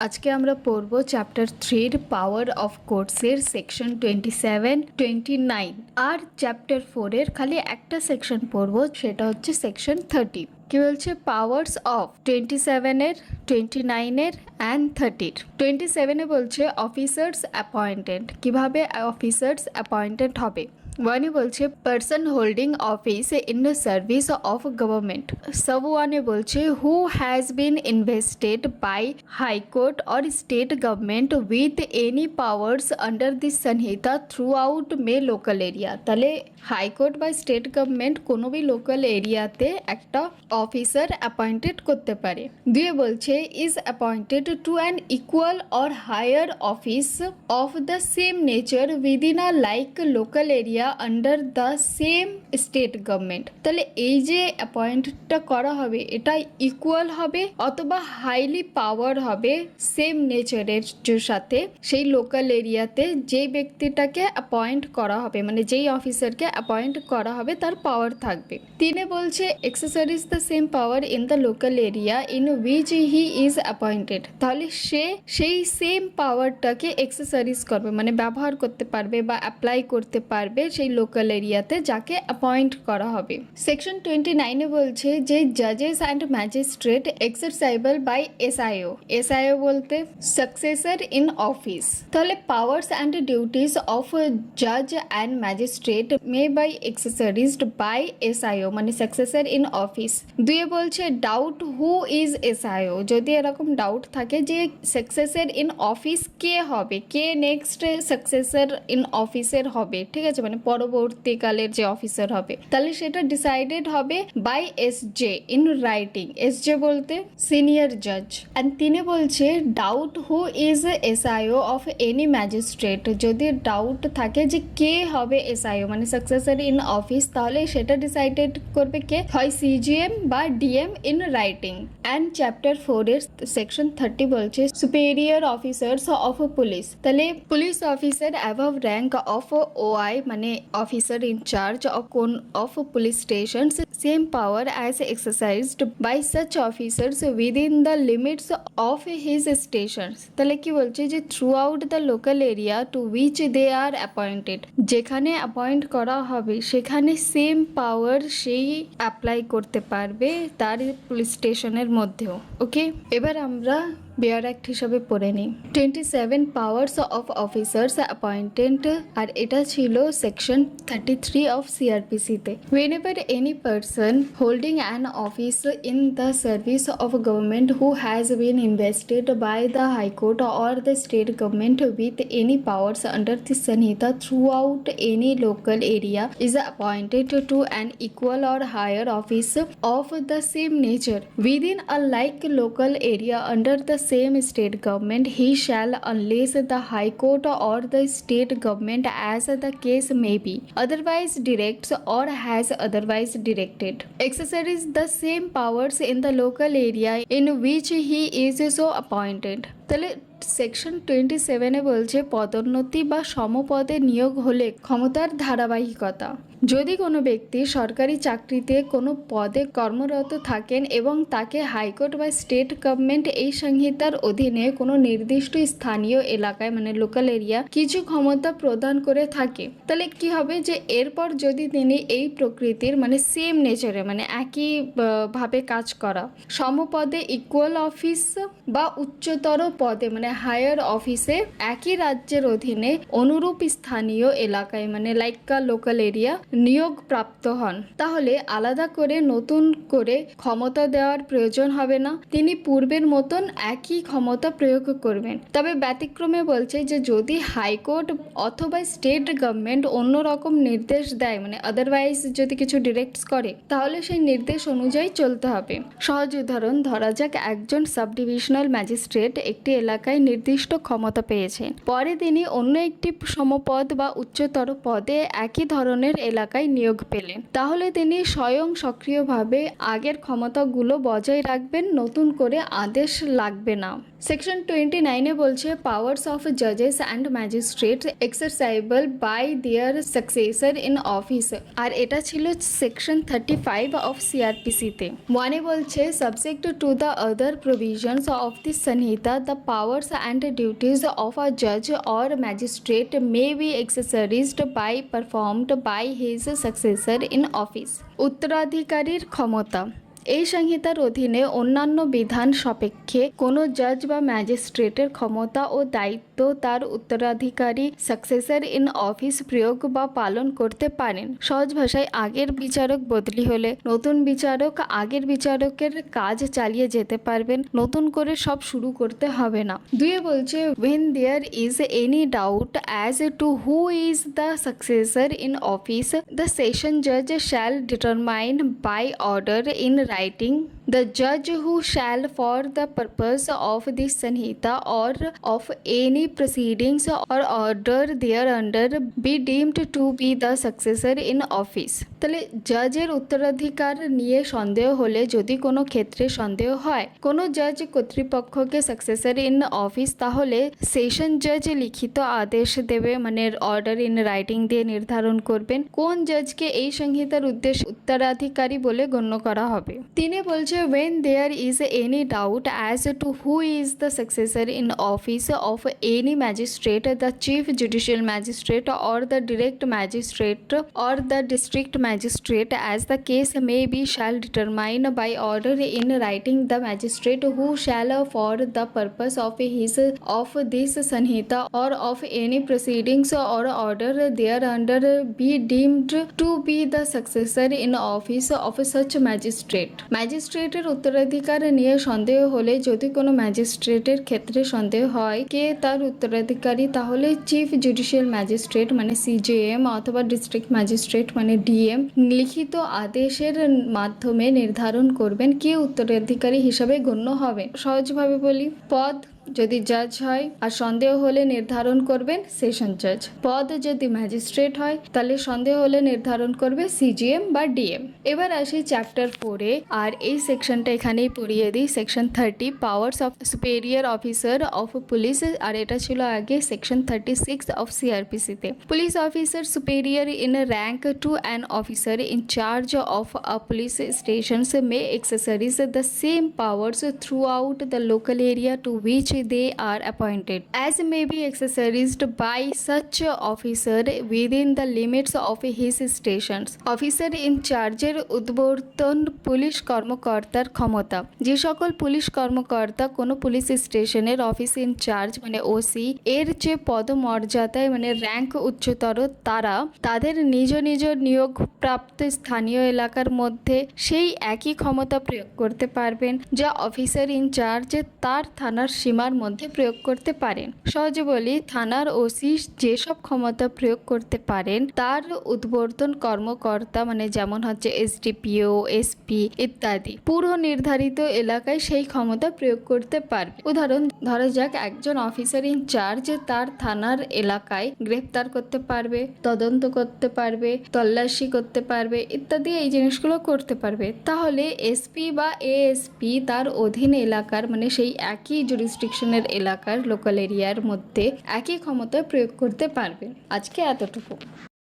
আজকে আমরা পড়ব চ্যাপ্টার 3 পাওয়ার অফ কোর্টসের সেকশন 27, 29 আর চ্যাপ্টার 4 এর খালি একটা সেকশন পড়ব, সেটা হচ্ছে সেকশন 30। কি বলছে? পাওয়ার্স অফ 27 এর, 29 এর অ্যান্ড 30। 27 এ বলছে অফিসার্স অ্যাপয়েন্টেড, কিভাবে অফিসার্স অ্যাপয়েন্টেড হবে। ওয়ানে বলছে person holding office in the service of government. Sub ওয়ানে বলছে who has been invested by high court or state government with any powers under this Sanhita throughout may local area. তাহলে high court বা state government কোনো भी local এরিয়াতে একটা officer appointed করতে পারে। দুয়ে বলছে is appointed to an equal or higher office of the same nature within a like local area under the same state government. তাহলে এই যে অ্যাপয়েন্টটা করা হবে এটা ইকুয়াল হবে অথবা হাইলি পাওয়ার হবে সেম নেচারের সাথে সেই লোকাল এরিয়াতে যেই ব্যক্তিটাকে অ্যাপয়েন্ট করা হবে, মানে যেই অফিসারকে অ্যাপয়েন্ট করা হবে তার পাওয়ার থাকবে। তিনে বলছে exercise the same power in the local area in which he is appointed. তাহলে সে সেই সেম পাওয়ারটাকে এক্সারসাইজ করবে, মানে ব্যবহার করতে পারবে বা অ্যাপ্লাই করতে পারবে সেই লোকাল এরিয়াতে যাকে অ্যাপয়েন্ট করা হবে। সেকশন 29 বলছে যে জাজেস and magistrate exercisable by SIO. SIO বলতে সাকসেসর ইন অফিস। তাহলে পাওয়ার্স অ্যান্ড ডিউটিস অফ জাজ and magistrate may by exercised by SIO, মানে সাকসেসর ইন অফিস। দুয়ে বলছে ডাউট হু ইজ এসআইও। যদি এরকম ডাউট থাকে যে সাকসেসর ইন অফিস কে হবে, কে নেক্সট সাকসেসর ইন অফিসের হবে, ঠিক আছে, মানে পরবর্তীকালের যে অফিসার হবে, তাহলে সেটা ডিসাইডেড হবে by SJ in writing. SJ বলতে সিনিয়র জাজ। অ্যান্ড তিনে বলছে doubt who is SIO of any magistrate. যদি ডাউট থাকে যে কে হবে এসআইও মানে সাকসেসর ইন অফিস, তাহলে সেটা ডিসাইডেড করবে কে, হয় সিজিএম বা DM in writing. And chapter 4 এর সেকশন 30 বলছে সুপেরিয়র অফিসার্স অফ পুলিশ। তাহলে police officer above rank of OI মানে officer in charge of police stations, same power as exercised by such officers within the limits of his stations. তাহলে কি বলছে যে throughout the local area to which they are appointed, যেখানে appoint করা হবে সেখানে same পাওয়ার সেই apply করতে পারবে তার পুলিশ স্টেশনের মধ্যেও। ওকে, এবার আমরা বিয়ার অ্যাক্ট হিসাবে পড়ে নিই 27 পাওয়ার্স অফ অফিসার্স অ্যাপয়েন্টেড, আর এটা ছিল সেকশন 33 অফ সিআরপিসিতে। whenever any person holding an office in the service of government who has been invested by the high court or the state government with any powers under the Sanhita throughout any local area is appointed to an equal or higher office of the same nature within a like local area under the same state government, he shall, unless the high court or the state government as the case may be otherwise directs or has otherwise directed, exercise the same powers in the local area in which he is so appointed. তাহলে section 27 বলছে পদোন্নতি বা সমপদে নিয়োগ হলে ক্ষমতার ধারাবাহিকতা। যদি কোনো ব্যক্তি সরকারি চাকরিতে কোনো পদে কর্মরত থাকেন এবং তাকে হাইকোর্ট বা স্টেট গভর্নমেন্ট এই সংহিতার অধীনে কোনো নির্দিষ্ট স্থানীয় এলাকায় মানে লোকাল এরিয়া কিছু ক্ষমতা প্রদান করে থাকে, তাহলে কি হবে যে এরপর যদি তিনি এই প্রকৃতির মানে সেম নেচারে মানে একই ভাবে কাজ করা সমপদে ইকুয়াল অফিস বা উচ্চতর পদে মানে হায়ার অফিসে একই রাজ্যের অধীনে অনুরূপ স্থানীয় এলাকায় মানে লাইকা লোকাল এরিয়া নিয়োগ প্রাপ্ত হন, তাহলে আলাদা করে নতুন করে ক্ষমতা দেওয়ার প্রয়োজন হবে না, তিনি পূর্বের মতন একই ক্ষমতা প্রয়োগ করবেন। তবে ব্যতিক্রমে বলছে যে যদি হাইকোর্ট অথবা স্টেট গভর্নমেন্ট অন্যরকম নির্দেশ দেয় মানে আদারওয়াইজ যদি কিছু ডিরেক্টস করে, তাহলে সেই নির্দেশ অনুযায়ী চলতে হবে। সহজ উদাহরণ ধরা যাক, একজন সাব ডিভিশনাল ম্যাজিস্ট্রেট একটি এলাকায় নির্দিষ্ট ক্ষমতা পেয়েছেন, পরে তিনি অন্য একটি সমপদ বা উচ্চতর পদে একই ধরনের এলাকায় নিয়োগ পেলেন, তাহলে তিনি স্বয়ং সক্রিয়ভাবে আগের ক্ষমতাগুলো বজায় রাখবেন, নতুন করে আদেশ লাগবে না। সেকশন 29 বলছে পাওয়ার্স অফ জাজেস and magistrate exercisable by their successor in office, আর এটা ছিল সেকশন 35 অফ সিআরপিসিতে। ওয়ানে বলছে subject to the other provisions of the সংহিতা the powers and duties of a জাজ or magistrate may be exercised by performed by his successor in office. উত্তরাধিকারীর ক্ষমতা। এই সংহিতার অধীনে অন্যান্য বিধান সাপেক্ষে কোনো জাজ বা ম্যাজিস্ট্রেটের ক্ষমতা ও দায়িত্ব তার উত্তরাধিকারী সাকসেসর ইন অফিস প্রয়োগ বা পালন করতে পারেন। সহজ ভাষায় আগের বিচারক বদলি হলে নতুন বিচারক আগের বিচারকের কাজ চালিয়ে যেতে পারবেন, নতুন করে সব শুরু করতে হবে না। দুয়ে বলছে when there is any doubt as to who is the successor in office, the session judge shall determine by order in writing the judge who shall for the purpose of this Sanhita or of any proceedings or order thereunder be deemed to be the successor in office। তাহলে জাজের উত্তরাধিকার নিয়ে সন্দেহ হলে, যদি কোনো ক্ষেত্রে সন্দেহ হয় কোনো জাজ কর্তৃপক্ষকে সাকসেসর ইন অফিস, তাহলে সেশন জাজ লিখিত আদেশ দেবে, মানে অর্ডার ইন রাইটিং দিয়ে নির্ধারণ করবেন কোন জাজকে এই সংহিতার উদ্দেশ্যে উত্তরাধিকারী বলে গণ্য করা হবে। তিনে বলছে when there is any doubt as to who is the successor in office of any magistrate, the chief judicial magistrate or the direct magistrate or the district magistrate as the case may be shall determine by order in writing the magistrate who shall for the purpose of this Sanhita or of any proceedings or order thereunder be deemed to be the successor in office of such magistrate। ম্যাজিস্ট্রেটের উত্তরাধিকার নিয়ে সন্দেহ হলে, যদি কোনো ম্যাজিস্ট্রেটের ক্ষেত্রে সন্দেহ হয় কে তার উত্তরাধিকারী, তাহলে চিফ জুডিশিয়াল ম্যাজিস্ট্রেট মানে সিজেএম অথবা ডিস্ট্রিক্ট ম্যাজিস্ট্রেট মানে ডিএম লিখিত আদেশের মাধ্যমে নির্ধারণ করবেন কে উত্তরাধিকারী হিসাবে গণ্য হবে। সহজভাবে বলি, পদ যদি জাজ হয় আর সন্দেহ হলে নির্ধারণ করবেন সেশন জাজ, পদ যদি ম্যাজিস্ট্রেট হয় তাহলে সন্দেহ হলে নির্ধারণ করবে সিজিএম বা ডিএম। এবার আসি চ্যাপ্টার 4-এ, আর এই সেকশনটা এখানেই পড়িয়ে দিই। Section 30 powers of superior officer of police, আর এটা ছিল আগে সেকশন 36 অফ সিআরপিসিতে। Police officer superior in rank to an officer in charge of a police stations may exercise the same powers throughout the local area to which they are appointed, as may be exercised by such officer within the limits of his stations। Officer in চার্জের উদ্বর্তন police কর্মকর্তার ক্ষমতা। যে সকল police কর্মকর্তা কোনো police স্টেশনের office in charge মানে OC এর যে পদমর্যাদায় মানে র্যাঙ্ক উচ্চতর, তারা তাদের নিজ নিজ নিয়োগপ্রাপ্ত স্থানীয় এলাকার মধ্যে সেই একই ক্ষমতা প্রয়োগ করতে পারবেন যা অফিসার ইনচার্জ তার থানার সীমার মধ্যে প্রয়োগ করতে পারেন। সহজে বলি, থানার ওসি যেসব ক্ষমতা প্রয়োগ করতে পারেন তার উদ্বর্তন কর্মকর্তা মানে যেমন হচ্ছে এসডিপিও, এসপি ইত্যাদি পুরো নির্ধারিত এলাকায় সেই ক্ষমতা প্রয়োগ করতে পারবে। উদাহরণ ধরা যাক, একজন অফিসার ইনচার্জ তার থানার এলাকায় গ্রেফতার করতে পারবে, তদন্ত করতে পারবে, তল্লাশি করতে পারবে ইত্যাদি এই জিনিসগুলো করতে পারবে। তাহলে এসপি বা এএসপি তার অধীন এলাকার মানে সেই একই জুরিসডিকশনের এলাকার লোকাল এরিয়ার মধ্যে একই ক্ষমতা প্রয়োগ করতে পারবে। আজকে এতটুকু।